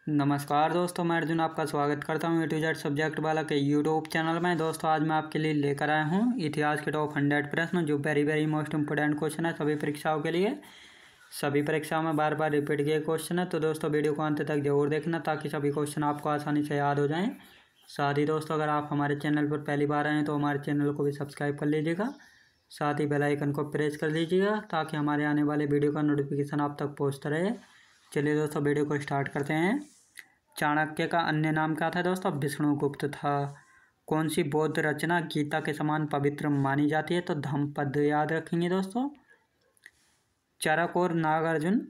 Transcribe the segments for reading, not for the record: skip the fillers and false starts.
नमस्कार दोस्तों, मैं अर्जुन आपका स्वागत करता हूँ A to Z सब्जेक्ट वाला के यूट्यूब चैनल में। दोस्तों आज मैं आपके लिए लेकर आया हूँ इतिहास के टॉप 100 प्रश्न जो वेरी मोस्ट इम्पोर्टेंट क्वेश्चन है सभी परीक्षाओं के लिए। सभी परीक्षाओं में बार बार रिपीट किए क्वेश्चन है, तो दोस्तों वीडियो को अंत तक जरूर देखना ताकि सभी क्वेश्चन आपको आसानी से याद हो जाएँ। साथ ही दोस्तों अगर आप हमारे चैनल पर पहली बार आए हैं तो हमारे चैनल को भी सब्सक्राइब कर लीजिएगा, साथ ही बेल आइकन को प्रेस कर लीजिएगा ताकि हमारे आने वाले वीडियो का नोटिफिकेशन आप तक पहुँचता रहे। चलिए दोस्तों वीडियो को स्टार्ट करते हैं। चाणक्य का अन्य नाम क्या था दोस्तों? विष्णुगुप्त था। कौन सी बौद्ध रचना गीता के समान पवित्र मानी जाती है? तो धम्मपद याद रखेंगे दोस्तों। चरक और नागार्जुन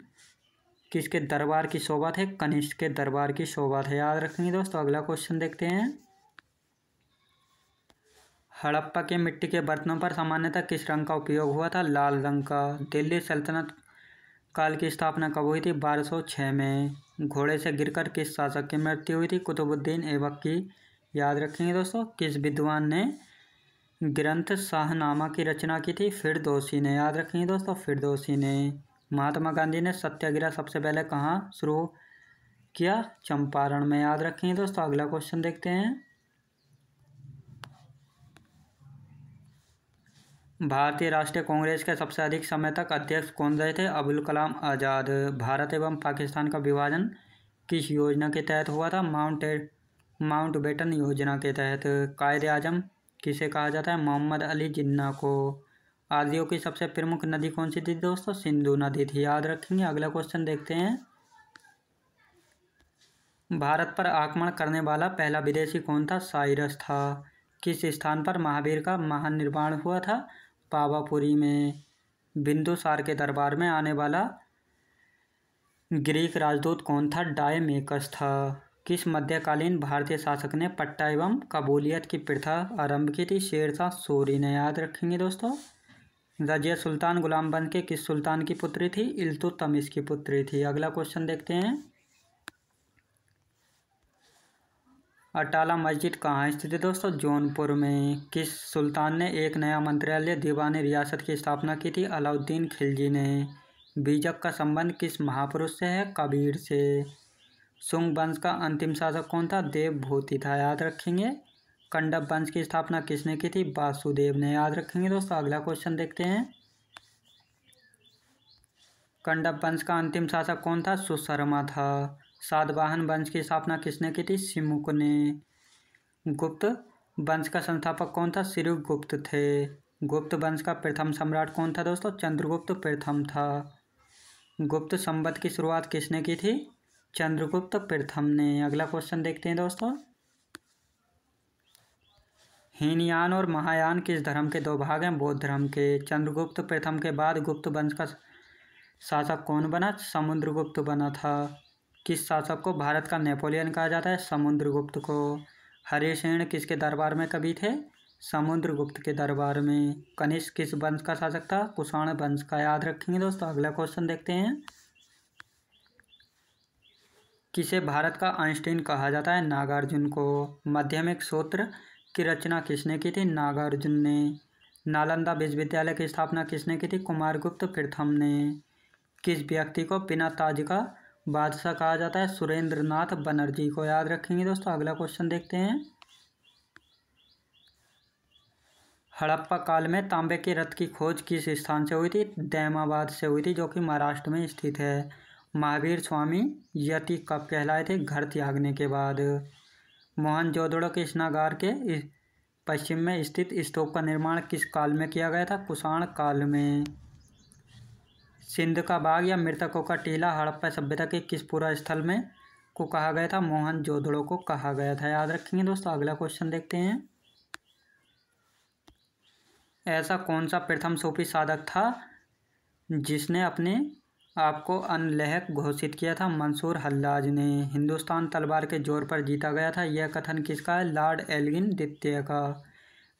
किसके दरबार की शोभा थे? कनिष्क के दरबार की शोभा थे, याद रखेंगे दोस्तों। अगला क्वेश्चन देखते हैं। हड़प्पा के मिट्टी के बर्तनों पर सामान्यतः किस रंग का उपयोग हुआ था? लाल रंग का। दिल्ली सल्तनत काल की स्थापना कब हुई थी? 1206 में। घोड़े से गिरकर किस शासक की मृत्यु हुई थी? कुतुबुद्दीन ऐबक की, याद रखेंगे दोस्तों। किस विद्वान ने ग्रंथ शाहनामा की रचना की थी? फिरदौसी ने, याद रखेंगे दोस्तों, फिरदौसी ने। महात्मा गांधी ने सत्याग्रह सबसे पहले कहाँ शुरू किया? चंपारण में, याद रखेंगे दोस्तों। अगला क्वेश्चन देखते हैं। भारतीय राष्ट्रीय कांग्रेस के सबसे अधिक समय तक अध्यक्ष कौन रहे थे? अबुल कलाम आज़ाद। भारत एवं पाकिस्तान का विभाजन किस योजना के तहत हुआ था? माउंटबेटन योजना के तहत। कायदे आजम किसे कहा जाता है? मोहम्मद अली जिन्ना को। आर्यों की सबसे प्रमुख नदी कौन सी थी दोस्तों? सिंधु नदी थी, याद रखेंगे। अगला क्वेश्चन देखते हैं। भारत पर आक्रमण करने वाला पहला विदेशी कौन था? साइरस था। किस स्थान पर महावीर का महानिर्वाण हुआ था? पावापुरी में। बिंदुसार के दरबार में आने वाला ग्रीक राजदूत कौन था? डायमेकस था। किस मध्यकालीन भारतीय शासक ने पट्टा एवं कबूलियत की प्रथा आरंभ की थी? शेरशाह सूरी ने, याद रखेंगे दोस्तों। रजिया सुल्तान गुलाम बंद के किस सुल्तान की पुत्री थी? इल्तुतमिश की पुत्री थी। अगला क्वेश्चन देखते हैं। अटाला मस्जिद कहाँ स्थित है दोस्तों? जौनपुर में। किस सुल्तान ने एक नया मंत्रालय दीवानी रियासत की स्थापना की थी? अलाउद्दीन खिलजी ने। बीजक का संबंध किस महापुरुष से है? कबीर से। शुंग वंश का अंतिम शासक कौन था? देवभूति था, याद रखेंगे। कंडब वंश की स्थापना किसने की थी? वासुदेव ने, याद रखेंगे दोस्तों। अगला क्वेश्चन देखते हैं। कंडब वंश का अंतिम शासक कौन था? सुशर्मा था। सातवाहन वंश की स्थापना किसने की थी? सिमुक ने। गुप्त वंश का संस्थापक कौन था? श्रीगुप्त थे। गुप्त वंश का प्रथम सम्राट कौन था दोस्तों? चंद्रगुप्त प्रथम था। गुप्त संवत की शुरुआत किसने की थी? चंद्रगुप्त प्रथम ने। अगला क्वेश्चन देखते हैं दोस्तों। हीनयान और महायान किस धर्म के दो भाग हैं? बौद्ध धर्म के। चंद्रगुप्त प्रथम के बाद गुप्त वंश का शासक कौन बना? समुद्रगुप्त बना था। किस शासक को भारत का नेपोलियन कहा जाता है? समुद्रगुप्त को। हरिसेन किसके दरबार में कवि थे? समुद्रगुप्त के दरबार में। कनिष्क किस वंश का शासक था? कुषाण वंश का, याद रखेंगे दोस्तों। अगला क्वेश्चन देखते हैं। किसे भारत का आइंस्टीन कहा जाता है? नागार्जुन को। माध्यमिक सूत्र की रचना किसने की थी? नागार्जुन ने। नालंदा विश्वविद्यालय की स्थापना किसने की थी? कुमारगुप्त प्रथम ने। किस व्यक्ति को बिना ताज का बादशाह कहा जाता है? सुरेंद्रनाथ बनर्जी को, याद रखेंगे दोस्तों। अगला क्वेश्चन देखते हैं। हड़प्पा काल में तांबे के रथ की खोज किस स्थान से हुई थी? दैमाबाद से हुई थी, जो कि महाराष्ट्र में स्थित है। महावीर स्वामी यति कब कहलाए थे? घर त्यागने के बाद। मोहनजोदड़ो के स्नानगार के पश्चिम में स्थित स्तूप का निर्माण किस काल में किया गया था? कुषाण काल में। सिंध का बाग या मृतकों का टीला हड़प्पा सभ्यता के किस पूरा स्थल में को कहा गया था? मोहनजोदड़ो को कहा गया था, याद रखेंगे दोस्तों। अगला क्वेश्चन देखते हैं। ऐसा कौन सा प्रथम सूफी साधक था जिसने अपने आप को अनलहक घोषित किया था? मंसूर हल्लाज ने। हिंदुस्तान तलवार के जोर पर जीता गया था, यह कथन किसका है? लॉर्ड एल्गिन द्वितीय का।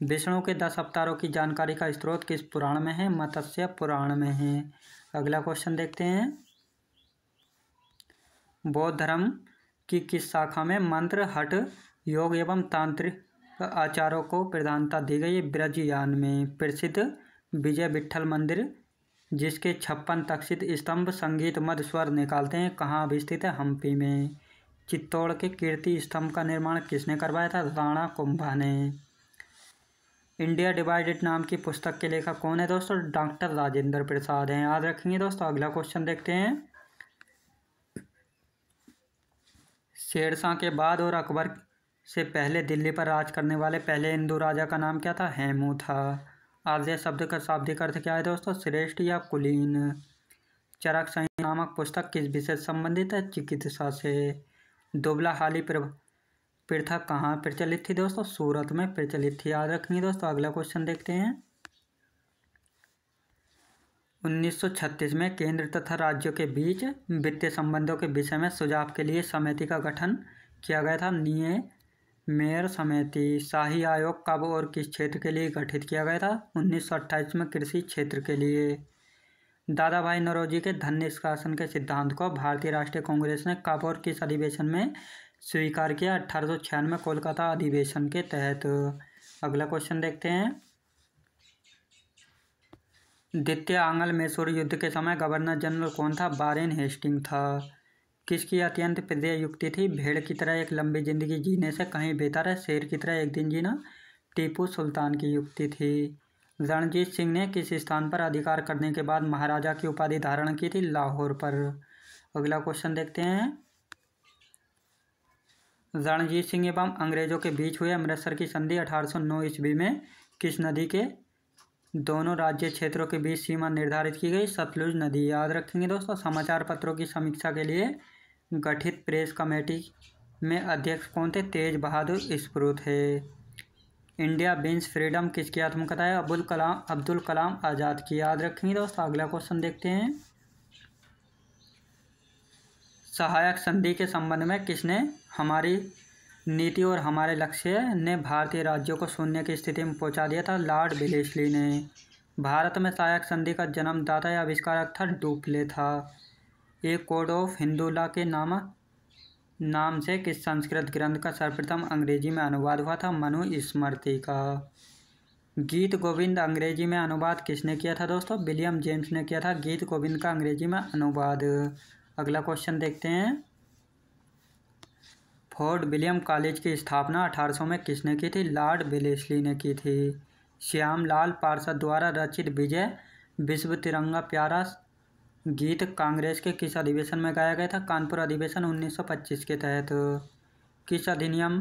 विष्णु के 10 अवतारों की जानकारी का स्रोत किस पुराण में है? मत्स्य पुराण में है। अगला क्वेश्चन देखते हैं। बौद्ध धर्म की किस शाखा में मंत्र, हठ, योग एवं तांत्रिक आचारों को प्रधानता दी गई? ब्रजयान में। प्रसिद्ध विजय विट्ठल मंदिर जिसके 56 तक्षित स्तंभ संगीत मद स्वर निकालते हैं कहाँ स्थित है? हम्पी में। चित्तौड़ के कीर्ति स्तंभ का निर्माण किसने करवाया था? राणा कुंभा ने। इंडिया डिवाइडेड नाम की पुस्तक के लेखक कौन है दोस्तों? डॉक्टर राजेंद्र प्रसाद हैं। याद रखेंगे दोस्तों। अगला क्वेश्चन देखते हैं। शेरशाह के बाद और अकबर से पहले दिल्ली पर राज करने वाले पहले हिंदू राजा का नाम क्या था? हेमू था। आर्य शब्द का शाब्दिक अर्थ क्या है दोस्तों? श्रेष्ठ या कुलीन। चरक संहिता नामक पुस्तक किस विषय से संबंधित है? चिकित्सा से। दुबला हाली प्रथा कहाँ प्रचलित थी दोस्तों? सूरत में प्रचलित थी। याद रखेंगे दोस्तों। अगला क्वेश्चन देखते हैं। 1936 में केंद्र तथा राज्यों के बीच वित्तीय संबंधों के विषय में सुझाव के लिए समिति का गठन किया गया था। मेयर समिति। शाही आयोग कब और किस क्षेत्र के लिए गठित किया गया था? 1928 में कृषि क्षेत्र के लिए। दादा भाई नौरोजी के धन निष्कासन के सिद्धांत को भारतीय राष्ट्रीय कांग्रेस ने कब और किस अधिवेशन में स्वीकार किया? 1896 कोलकाता अधिवेशन के तहत। अगला क्वेश्चन देखते हैं। द्वितीय आंग्ल मैसूर युद्ध के समय गवर्नर जनरल कौन था? वारेन हेस्टिंग था। किसकी अत्यंत प्रिय युक्ति थी? भेड़ की तरह एक लंबी जिंदगी जीने से कहीं बेहतर है शेर की तरह एक दिन जीना। टीपू सुल्तान की युक्ति थी। रणजीत सिंह ने किस स्थान पर अधिकार करने के बाद महाराजा की उपाधि धारण की थी? लाहौर पर। अगला क्वेश्चन देखते हैं। रणजीत सिंह एवं अंग्रेजों के बीच हुए अमृतसर की संधि 1809 ईस्वी में किस नदी के दोनों राज्य क्षेत्रों के बीच सीमा निर्धारित की गई? सतलुज नदी। याद रखेंगे दोस्तों। समाचार पत्रों की समीक्षा के लिए गठित प्रेस कमेटी में अध्यक्ष कौन थे? तेज बहादुर स्प्रू थे। इंडिया विंस फ्रीडम किसकी आत्मकथा है? अब्दुल कलाम आज़ाद की। याद रखेंगे दोस्तों। अगला क्वेश्चन देखते हैं। सहायक संधि के संबंध में किसने हमारी नीति और हमारे लक्ष्य ने भारतीय राज्यों को शून्य की स्थिति में पहुंचा दिया था? लॉर्ड वेलेस्ली ने। भारत में सहायक संधि का जन्मदाता या आविष्कारक था? डुप्ले था। ए कोड ऑफ हिंदू लॉ के नाम से किस संस्कृत ग्रंथ का सर्वप्रथम अंग्रेजी में अनुवाद हुआ था? मनुस्मृति का। गीत गोविंद अंग्रेजी में अनुवाद किसने किया था दोस्तों? विलियम जेम्स ने किया था गीत गोविंद का अंग्रेजी में अनुवाद। अगला क्वेश्चन देखते हैं। फोर्ट विलियम कॉलेज की स्थापना 1800 में किसने की थी? लॉर्ड वेलेस्ली ने की थी। श्यामलाल पार्षद द्वारा रचित विजय विश्व तिरंगा प्यारा गीत कांग्रेस के किस अधिवेशन में गाया गया था? कानपुर अधिवेशन 1925 के तहत। किस अधिनियम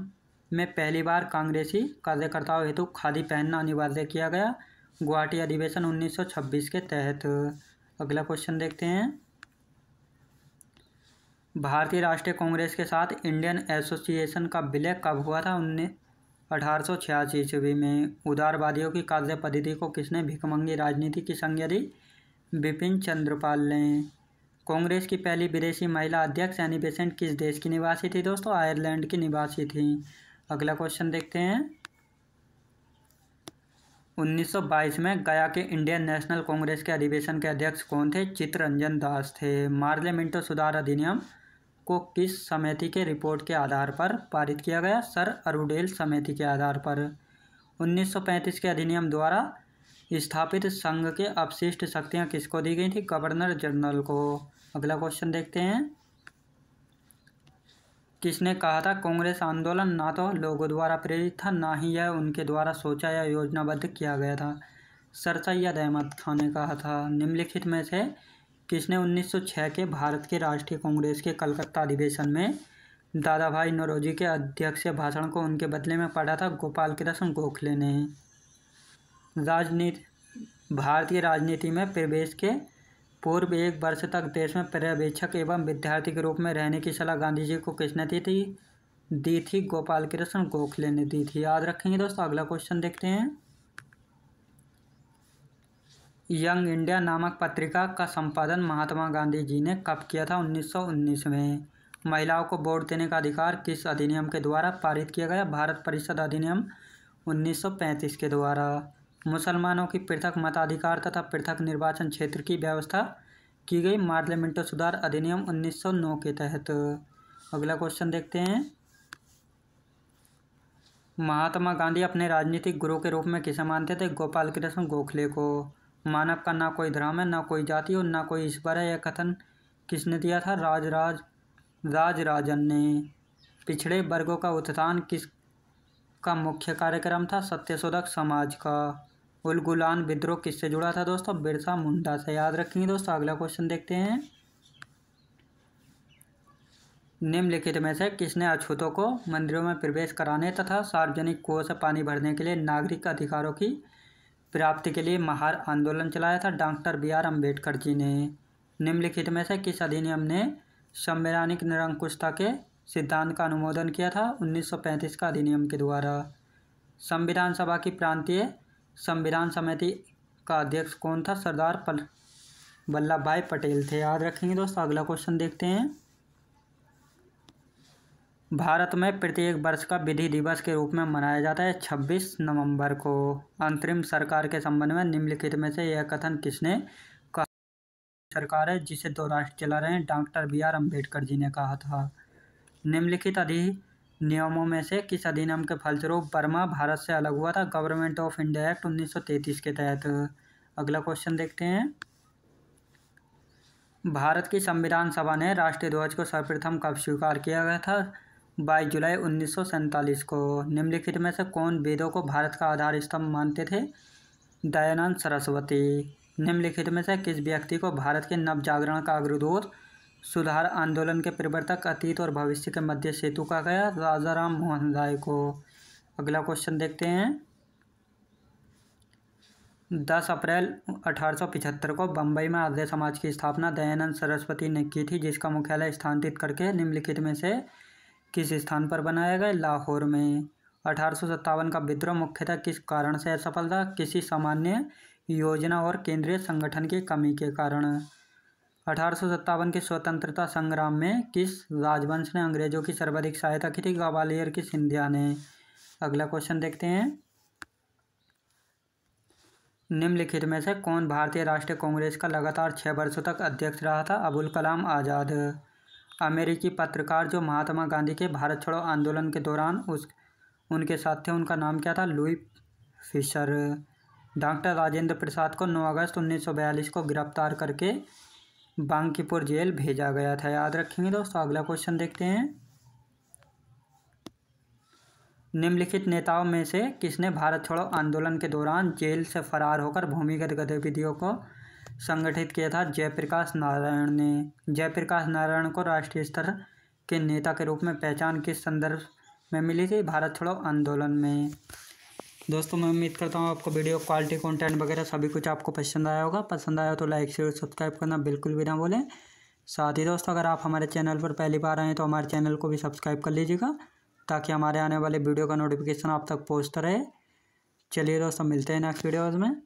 में पहली बार कांग्रेसी कार्यकर्ताओं हेतु खादी पहनना अनिवार्य किया गया? गुवाहाटी अधिवेशन 1926 के तहत। अगला क्वेश्चन देखते हैं। भारतीय राष्ट्रीय कांग्रेस के साथ इंडियन एसोसिएशन का विलय कब हुआ था? 1886 ईस्वी में। उदारवादियों की कार्य पद्धति को किसने भिखमंगी राजनीति की संज्ञा दी? बिपिन चंद्रपाल ने। कांग्रेस की पहली विदेशी महिला अध्यक्ष एनी बेसेंट किस देश की निवासी थी दोस्तों? आयरलैंड की निवासी थी। अगला क्वेश्चन देखते हैं। 1922 में गया के इंडियन नेशनल कांग्रेस के अधिवेशन के अध्यक्ष कौन थे? चित्तरंजन दास थे। मार्ले मिंटो सुधार अधिनियम को किस समिति के रिपोर्ट के आधार पर पारित किया गया? सर अरुडेल समिति के आधार पर। 1935 के अधिनियम द्वारा स्थापित संघ के अपशिष्ट शक्तियां किसको दी गई थी? गवर्नर जनरल को। अगला क्वेश्चन देखते हैं। किसने कहा था कांग्रेस आंदोलन ना तो लोगों द्वारा प्रेरित था ना ही यह उनके द्वारा सोचा या योजनाबद्ध किया गया था? सर सैयद अहमद खान ने कहा था। निम्नलिखित में से किसने 1906 के भारत के राष्ट्रीय कांग्रेस के कलकत्ता अधिवेशन में दादा भाई नौरोजी के अध्यक्षीय भाषण को उनके बदले में पढ़ा था? गोपाल कृष्ण गोखले ने। भारतीय राजनीति में प्रवेश के पूर्व 1 वर्ष तक देश में पर्यवेक्षक एवं विद्यार्थी के रूप में रहने की सलाह गांधी जी को किसने दी थी? गोपाल कृष्ण गोखले ने दी थी। याद रखेंगे दोस्तों। अगला क्वेश्चन देखते हैं। यंग इंडिया नामक पत्रिका का संपादन महात्मा गांधी जी ने कब किया था? 1919 में। महिलाओं को वोट देने का अधिकार किस अधिनियम के द्वारा पारित किया गया? भारत परिषद अधिनियम 1935 के द्वारा। मुसलमानों की पृथक मताधिकार तथा पृथक निर्वाचन क्षेत्र की व्यवस्था की गई? मार्ले मिंटो सुधार अधिनियम 1909 के तहत। अगला क्वेश्चन देखते हैं। महात्मा गांधी अपने राजनीतिक गुरु के रूप में किसे मानते थे? गोपाल कृष्ण गोखले को। मानव का ना कोई धर्म है, ना कोई जाति और ना कोई ईश्वर है, यह कथन किसने दिया था? राजराजन ने। पिछड़े वर्गों का उत्थान किस का मुख्य कार्यक्रम था? सत्यशोधक समाज का। उलगुलान विद्रोह किससे जुड़ा था दोस्तों? बिरसा मुंडा से। याद रखेंगे दोस्तों। अगला क्वेश्चन देखते हैं। निम्नलिखित में से किसने अछूतों को मंदिरों में प्रवेश कराने तथा सार्वजनिक कुओं से पानी भरने के लिए नागरिक अधिकारों की प्राप्ति के लिए महार आंदोलन चलाया था? डॉक्टर BR अम्बेडकर जी ने। निम्नलिखित में से किस अधिनियम ने संवैधानिक निरंकुशता के सिद्धांत का अनुमोदन किया था? 1935 का अधिनियम के द्वारा। संविधान सभा की प्रांतीय संविधान समिति का अध्यक्ष कौन था? सरदार वल्लभ भाई पटेल थे। याद रखेंगे दोस्तों। अगला क्वेश्चन देखते हैं। भारत में प्रत्येक वर्ष का विधि दिवस के रूप में मनाया जाता है 26 नवंबर को। अंतरिम सरकार के संबंध में निम्नलिखित में से यह कथन किसने कहा? सरकार है जिसे 2 राष्ट्र चला रहे हैं, डॉक्टर BR अम्बेडकर जी ने कहा था। निम्नलिखित अधिनियमों में से किस अधिनियम के फलस्वरूप बर्मा भारत से अलग हुआ था? गवर्नमेंट ऑफ इंडिया एक्ट 1933 के तहत। अगला क्वेश्चन देखते हैं। भारत की संविधान सभा ने राष्ट्रीय ध्वज को सर्वप्रथम कब स्वीकार किया गया था? 22 जुलाई 1947 को। निम्नलिखित में से कौन वेदों को भारत का आधार स्तंभ मानते थे? दयानंद सरस्वती। निम्नलिखित में से किस व्यक्ति को भारत के नवजागरण का अग्रदूत, सुधार आंदोलन के प्रवर्तक, अतीत और भविष्य के मध्य सेतु कहा गया? राजा राम मोहन राय को। अगला क्वेश्चन देखते हैं। 10 अप्रैल 1875 को बम्बई में आर्य समाज की स्थापना दयानंद सरस्वती ने की थी, जिसका मुख्यालय स्थानांतरित करके निम्नलिखित में से किस स्थान पर बनाया गया? लाहौर में। 1857 का विद्रोह मुख्यतः किस कारण से असफल था? किसी सामान्य योजना और केंद्रीय संगठन की कमी के कारण। 1857 के स्वतंत्रता संग्राम में किस राजवंश ने अंग्रेजों की सर्वाधिक सहायता की थी? ग्वालियर की सिंधिया ने। अगला क्वेश्चन देखते हैं। निम्नलिखित में से कौन भारतीय राष्ट्रीय कांग्रेस का लगातार 6 वर्षों तक अध्यक्ष रहा था? अबुल कलाम आज़ाद। अमेरिकी पत्रकार जो महात्मा गांधी के भारत छोड़ो आंदोलन के दौरान उनके साथ थे, उनका नाम क्या था? Louis Fischer. Doctor Rajendra Prasad को 9 अगस्त 1942 को गिरफ्तार करके बांकीपुर जेल भेजा गया था। याद रखेंगे दोस्तों। अगला क्वेश्चन देखते हैं। निम्नलिखित नेताओं में से किसने भारत छोड़ो आंदोलन के दौरान जेल से फरार होकर भूमिगत गतिविधियों को संगठित किया था? जयप्रकाश नारायण ने। जयप्रकाश नारायण को राष्ट्रीय स्तर के नेता के रूप में पहचान किस संदर्भ में मिली थी? भारत छोड़ो आंदोलन में। दोस्तों मैं उम्मीद करता हूँ आपको वीडियो क्वालिटी कंटेंट वगैरह सभी कुछ आपको पसंद आया होगा। पसंद आया तो लाइक शेयर सब्सक्राइब करना बिल्कुल भी ना भूलें। साथ ही दोस्तों अगर आप हमारे चैनल पर पहली बार आए तो हमारे चैनल को भी सब्सक्राइब कर लीजिएगा, ताकि हमारे आने वाले वीडियो का नोटिफिकेशन आप तक पहुँचता रहे। चलिए दोस्तों मिलते हैं नेक्स्ट वीडियोज़ में।